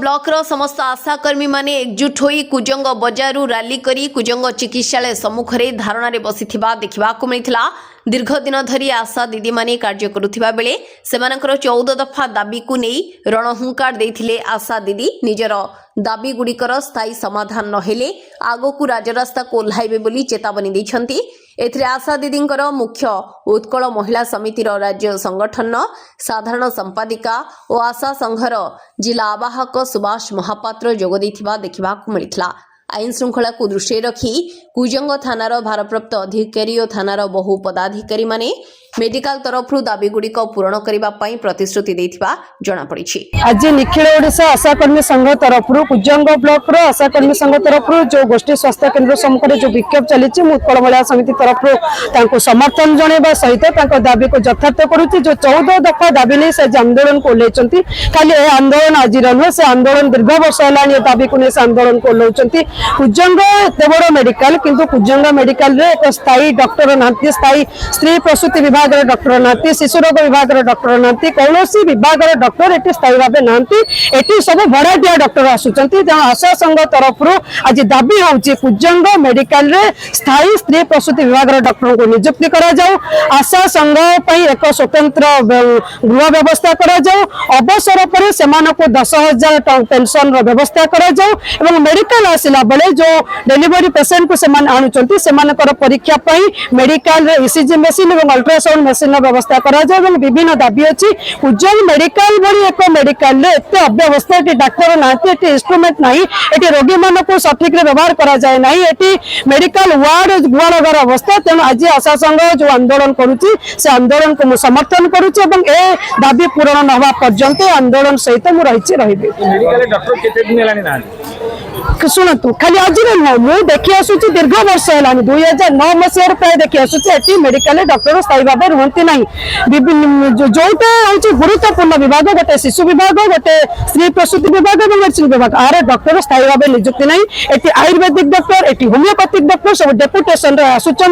Block रो समस्त आशाकर्मी माने एकजुट होई कुजंग बजारु रैली करी कुजंग चिकित्सालय सम्मुख रे धारणा रे बसिथिबा देखिबा को मिलिथिला। दीर्घ दिन धरी आशा दीदी माने कार्य करुथिबा बेले सेमानकर 14 दफा दाबी को नहीं रणहुंकार देथिले आशा दीदी निजर दाबी गुड़िकर स्थायी समाधान नहेले आगकू राजरास्ता को ओह्लाइबे बोली चेतावनी दैछंती। एथिरे आशा दीदींकर मुख्य उत्कल महिला समितिर राज्य संगठन साधारण संपादिका और आशा संघर जिला आवाहक सुभाष महापात्र जोग दैथिबा देखिबा को मिलिथिला। आईन श्रृंखला को दृष्टि रखी कुजंग थानार भारप्राप्त अधिकारी और थानार बहु पदाधिकारी माने मेडिकल तरफ दाबीगुड़िक पूरण करने प्रतिश्रुति देथिबा जणा पड़िछि। आज निखिल ओडिशा आशाकर्मी संघ तरफ कुजंग ब्लॉक रो आशाकर्मी संघ तरफ जो गोष्ठी स्वास्थ्य केन्द्र सम्मुख जो विक्षोभ चली उत्कल महिला समिति तरफ समर्थन जनवा सहित दाबी को यथार्थ करुच्ची। जो 14 दफा दाबी नहीं से आंदोलन को ओह्लैंती खाली आंदोलन आज नुहे से आंदोलन दीर्घ वर्ष है दाबी को नहीं से आंदोलन को ओह्लौंती। कुजंग एत बड़ मेडिकल किंतु कुजंग मेडिकल रे एक स्थायी डॉक्टर ना स्थायी स्त्री प्रसूति विभाग डॉक्टर ना शिशु रोग विभाग डॉक्टर ना कौन विभाग डॉक्टर ये स्थायी भाव ना ये सब भड़ाटिया डॉक्टर आसुंच। आशा संघ तरफ आज दाबी होची कुजंग मेडिकल रे स्थायी स्त्री प्रसूति विभाग डॉक्टर को नियुक्ति करा जाऊ। आशा संघ एक स्वतंत्र गृह व्यवस्था करा जाऊ। अवसर पर सेमान को 10,000 पेंशन व्यवस्था करा जाऊ एवं मेडिकल आसिला बेले जो डिलीवरी पेशेंट को सेमान आणुचंती सेमानकर परीक्षा पई मेडिकल रे ईसीजी मशीन और अल्ट्रासाउंड मशीन व्यवस्था करा जाऊ। एवं विभिन्न दाबी अछि कुजंग मेडिकल भली एक मेडिकल रे एते अव्यवस्था एटी डाक्टर नाते एटी इंस्ट्रूमेंट नाही एटी रोगी मान को सठिक रे व्यवहार करा जाय नाही एटी मेडिकल वार्ड गुआलघर अवस्था। तेणु आज आशा संघ जो आंदोलन करुच्ची से आंदोलन को समर्थन करुच्ची एवं ए दाबी पूरण न होवा पर्यंत आंदोलन सहित मु रही शुणु खाली आज मुझे देखी आसूची दीर्घ वर्ष है 2009 मसीह प्राय देखी आसूची मेडिकल डॉक्टर स्थायी भाव रुहति ना जोटा हूँ गुरुत्वपूर्ण विभाग गोटे शिशु विभाग गोटे स्त्री प्रसूति विभाग और मेडिसिन विभाग आर डॉक्टर स्थायी भाव नियुक्ति ना ये आयुर्वेदिक डॉक्टर ये होमियोपैथिक डॉक्टर सब डेपुटेशन आसुंच।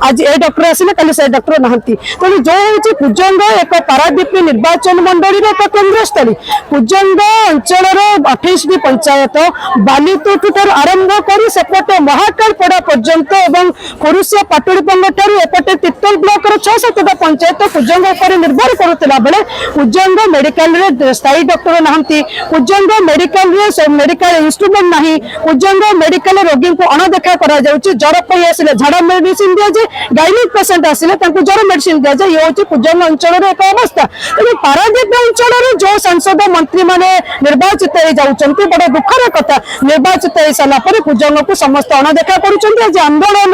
आज ए डॉक्टर आसिले कल से डॉक्टर ना तेणु जो हूँ कुजंग एक पारादीप निर्वाचन मंडली एक केन्द्रस्थली कुजंग अंचल 28टी पंचायत बालीतुठू आरंभ कर सेपटे महाकालपड़ा पर्यंत एवं खोरुसिया पाटुड़ीपंग ठारू एपटे तिर्तोल ब्लॉक 6-7टा पंचायत कुजंग पर निर्भर करुला बेले कुजंग मेडिकल रे स्थायी डॉक्टर नहांती कुजंग मेडिकल रे मेडिकल इंस्ट्रूमेंट नाही कुजंग मेडिकल रोगी को अणदेखा करा जाउची। ज्वर पई आसिले झाड़ा मेडिसिन दिया जाए गाइनिक पेशेंट आसिले तांको ज्वर मेडिसिन दिया जाए। ये होची कुजंग अंचल रे एक अवस्था। तेणु पारादीप अंचल रे जो सांसद मंत्री माने निर्वाचित हो जाउचंती बड़ दुखर कथा निर्वाचित हो सारा पर कुजंग को समस्त अणदेखा करुचंती। आंदोलन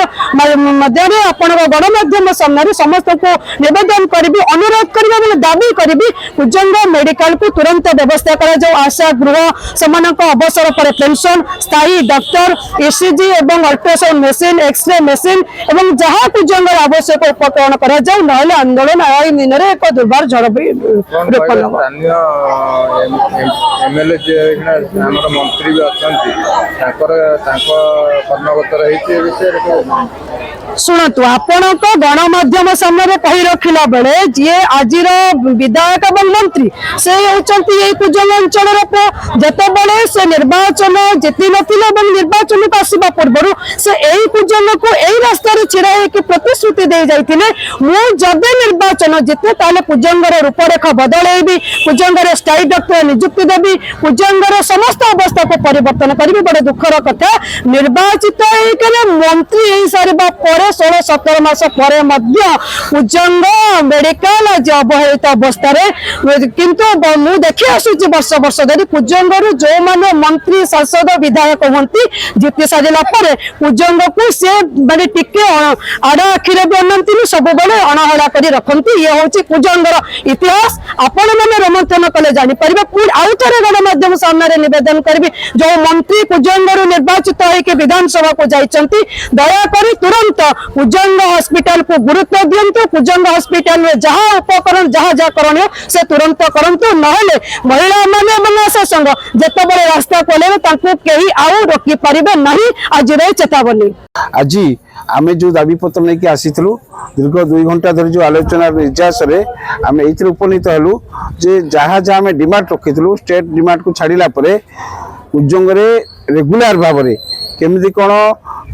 मध्य आपण गणमाध्यम सामने समस्त को निवेदन करी अनुरोध करबा बेले दाबी करी कुजंग मेडिकल को तुरंत व्यवस्था करा जाओ। आशा गृह समानक अवसर पर पेंशन स्थायी डॉक्टर ईसीजी एवं अल्ट्रासाउंड मशीन एक्सरे मशीन एवं जहाँ कुजंग आवश्यक उपकरण करा जाओ नहले आंदोलन आगामी दिन में एक दुर्बार झड़ मंत्री भी शुणु आपण गणमाध्यम सामने कही रखला बेले जी आज विधायक और मंत्री से होती कुजंग अंचल जितेबाला से निर्वाचन जीति निर्वाचन को आसवा पूर्व से यही कुजंग को यही रास्ता छिड़ा प्रतिश्रुति दे जाते मुझे निर्वाचन जीते ताले कुजंग रूपरेखा बदल कुजंग स्थायी डॉक्टर नियुक्ति देवी कुजंग समस्त अवस्था को परिवर्तन करी। बड़े दुखर कथा निर्वाचित मंत्री हो सारा पर 16-17 मास पर कुजंग मेडिकल आज अवहेलित अवस्था किंतु मु देखी आसूची वर्ष वर्ष धरी कुजंग जो माने मंत्री सांसद विधायक होती जीति सारा पर कुजंग को सी माने टिके आड़ आखिरे भी अनंती सब बड़े अणहड़ा कर रखती। ये हूँ कुजंगर इतिहास आपण मैंने रोमंथन कले जापर पुणी आउ थे गणमाध्यम सामने निवेदन करी जो मंत्री कुजंग निर्वाचित होकर विधानसभा को जाइछंती दयाकोरी तुरंत कुजंग हॉस्पिटल को गुरुत्व दियंतु। कुजंग हॉस्पिटल में जहाँ उपकरण जहाँ जहाँ करणीय से तुरंत करंतु नहले महिला माने आशा संघ जेतेबेले रास्ता खोले कहीं आउ रोकी पारिबे नहीं। आज रे चेतावनी आज आम जो दाबीपत्र नहीं कि आसीलु दीर्घ 2 घंटा धरी जो आलोचना निर्यास आम ये उपनीत हलु जे जहाँ जहाँ आम डिमांड रखी स्टेट डिमांड को छाड़ा कुजंग रेगुलार भाव में केमी कौन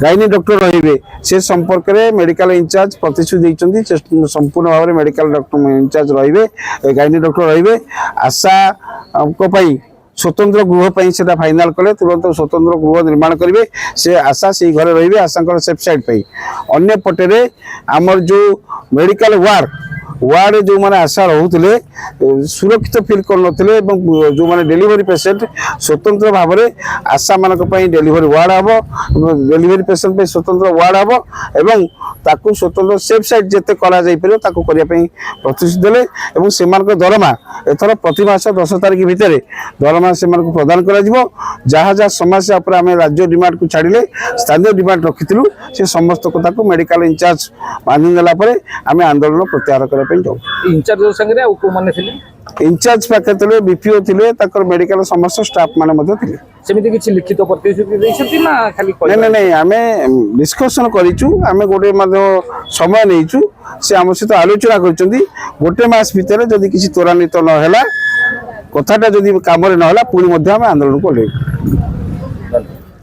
गाइनी डॉक्टर रही से संपर्क में मेडिकल इंचार्ज प्रतिश्रुति देते संपूर्ण भाव में मेडिकल डॉक्टर इंचार्ज रही गाइनी डॉक्टर रही आशा स्वतंत्र गृह से फाइनाल कले तुरंत स्वतंत्र गृह निर्माण करेंगे से आशा से घर रही आशा सेफ साइड अन्य पटे आमर जो मेडिकल वार्ड जो मैंने आशा रोते सुरक्षित फिल करते जो मैंने डेलीवरी पेसेंट स्वतंत्र भाव में आशा मान डेलीवरी वार्ड हम डेलीवरी पेसेंट पे स्वतंत्र वार्ड हम एवं ताकू स्वतंत्र सेफ साइड जिते करने प्रतिश्रुति देले एवं से दरमा एथर प्रति मास 10 तारिख भितर दरमा से प्रदान कर जहाँ जहाँ समस्या पर आम राज्य डिमांड को छाड़े स्थानीय डिमांड रखी से समस्त कथा को मेडिकल इंचार्ज मानिदेला आम आंदोलन प्रत्याहार करने जाऊ इंचार्ज संगे को माने थिले इंचार्ज पाखे थे बीपीओ थे मेडिकल समस्त स्टाफ माने थे सेमिति किछि लिखित प्रतिश्रुति दैछथि ना खाली नहीं नहीं आम डिस्कसन करूँ आम गोटे समय नहीं से आम सहित आलोचना कर गोटे मास भितर जदि किसी त्वरान्वित नहला कथाटा जदि काम नहला पुणी आम आंदोलन को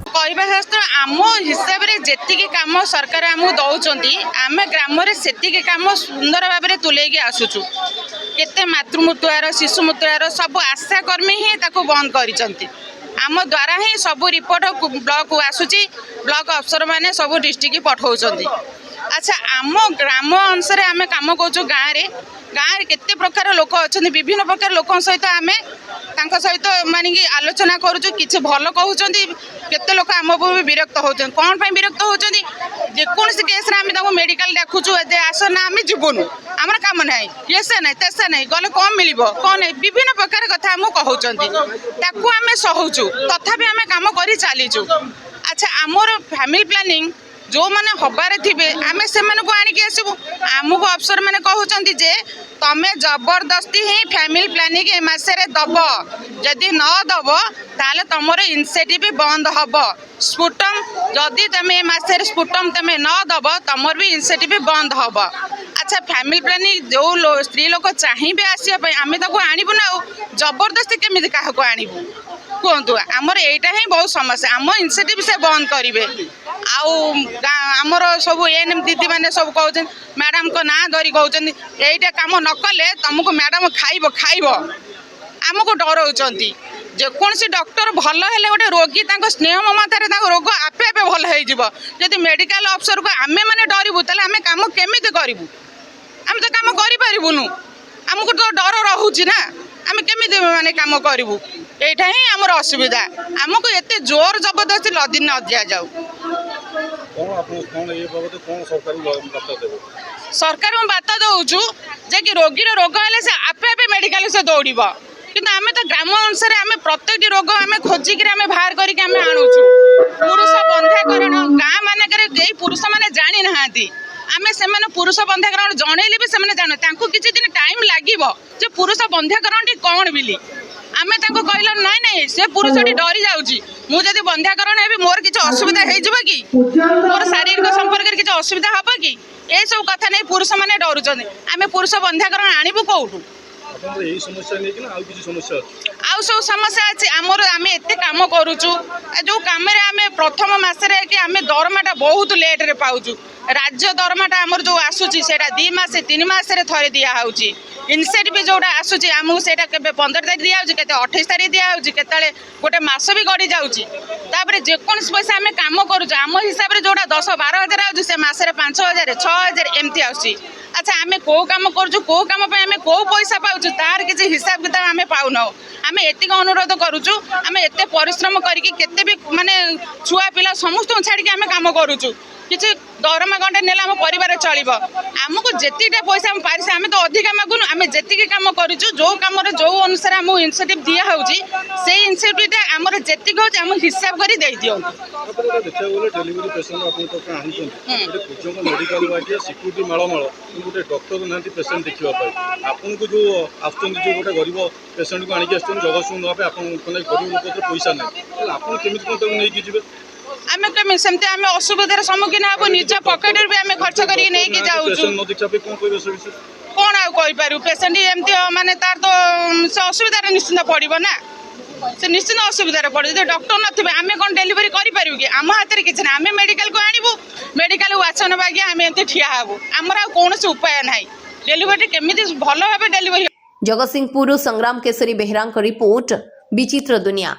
कहवा शास्त्र आम हिसाब से जी कम सरकार आमको दौरान आम ग्राम से कम सुंदर भाव में तुले आसुचु केते मातृमृत्युहार शिशु मृत्युहार सब आशाकर्मी ही बंद कर आम द्वारा ही सब रिपोर्ट ब्लॉक को आसूची ब्लॉक अफसर मैंने सब डिस्ट्रिक्ट पठाऊँ। अच्छा आम ग्राम अनुसार आम कम करूँ गाँव केते प्रकार लोक अच्छा विभिन्न प्रकार लोक सहित आम सहित मानी आलोचना करूँ कि भल कहते केते लोक आम भी विरक्त हो कौन विरक्त होती जेकोसी केस आम मेडिकल डाकुचु आस ना आम जीवनु आम कम ना ये से ना तेसे ना गले कौन मिल कौन नहीं विभिन्न प्रकार कथा आम कहते आम सहूचु तथापि आम कम कर चलीचु। अच्छा आमर फैमिली प्लानिंग जो मैंने हबार थे आम से आणिकी आसबू आमको अफसर मैंने कहते जे तमें जबरदस्ती ही फैमिली प्लानिंग ए मसरे दब जदि न दब ताले तुमर इनसेटिव बंद हम स्पुटम जदि तुम ए मसरे स्पुटम तुम न दब तुमर भी इनसेटिव बंद हम। अच्छा फैमिली प्लानिंग जो स्त्री लोक चाहिए आसवाई आम आणबू ना जबरदस्ती केमी क्या आणबू कहतु आमर यहीटा ही बहुत समस्या आम इनसेटिव से बंद करेंगे आमर सब एएनएम दीदी मैंने सब कहते मैडम को ना धरी कहते यहीटा कम न कले तुमको मैडम खाइब खाइब आमको डराऊँ जेकोसी डॉक्टर भल है गोटे रोगी स्नेह ममतार रोग आपे आपे भल हो मेडिकल अफसर को आमे मैंने डरबू ताले आमे काम केमी करूँ आम तो कम करूँ आमको तो डर रोचे ना आम केमी माने कम करूँ यहीटा ही आमर असुविधा आमको एत जोर जबरदस्ती लदी न दि जाऊ सरकार को बार्ता दौचु जे कि रोगी रोग है से आपे आपे मेडिकल से दौड़ किंतु आम तो ग्राम अनुसार आम प्रत्येक रोग आम खोजिक बाहर करके आणुचु पुरुष बंधाकरण गाँ मानक पुरुष मैंने जानी ना आम से पुरुष बंधाकरण जनइले भी से जान किसी दिन टाइम लगे पुरुष बंधाकरण कौन बिली आम कहल ना ना से पुरुष डरी जाऊँगी मुझे बंध्याकरण है मोर किसी असुविधा हो कि मोर शारीरिक संपर्क किसी असुविधा हम कि ये सब कथा नहीं पुरुष मैंने डरुंच आम पुरुष बंध्याकरण आणबू कौटू आउ सब समस्या अच्छी आमर आम एत कम करुचु जो कम आम प्रथम मसरे कि आम दरमाटा बहुत लेट्रे पाऊँ राज्य दरमाटा आमर जो आसूची से 2 मास 3 मास थे दिखाई इनसेट भी जोटा आसूची आमको से 15 तारीख दिखाई के 28 तारीख दिखाई के गोटे मस भी गड़ी जाऊँगी जेकोसी पैसा आम कम करुँ आम हिसाब से जोटा 10-12 हजार आऊँ से मसरे 5,000 6,000 एमती आसूँ। अच्छा आम कौ कम करुँ कौ कम आम कौ पैसा पाऊँ तार किसी हिसाब किताब आम पाऊना आम एतिक अनुरोध करुचु आम एत परिश्रम करके भी माने छुआ पिला समस्त छाड़ी आम कम करुचु किसी दरमा गंटे ने परिवार चलो आमको जीटा पैसा पारिसे आम तो अधिका मागुन आम जी कम करुचु जो कम जो अनुसार आमको इनसेटिव दिखाई से इनसेटिवटा आम जी हो हिसाब कर दे दिखाँ सिक्यूरीटी मालमाल गोटे डॉक्टर ना पेसेंट देखापी आपको जो आसुँच जो गोटे गरीब पेसेंट को आणिक आस जगतसिंह भाव आप गरीब लोक पैसा ना आपड़ी कमी कौन नहीं जी आम केमी सेमती आम असुविधार सम्मुखीन हबु निज पकेट भी आम खर्च करके नहीं जाऊँ पेशेंट न देखा पे कौन कहबे से विषय कौन आउ कहीपर पेसेंट एमती माने तार तो से असुविधार निश्चिंत पड़ो ना से निश्चिंत असुविधार पड़े जो डॉक्टर नथिबे आम कौन डेलीवरी करें कि आम हाथ में किसी ना आम मेडिकल को आणबू मेडिकल वाचन बागी आम एमती ठिया हबू आमर कौन उपाय ना डेलीवरी केमी भल भाव डेलीवरी जगतसिंहपुर संग्राम केसरी बेहरा रिपोर्ट विचित्र दुनिया।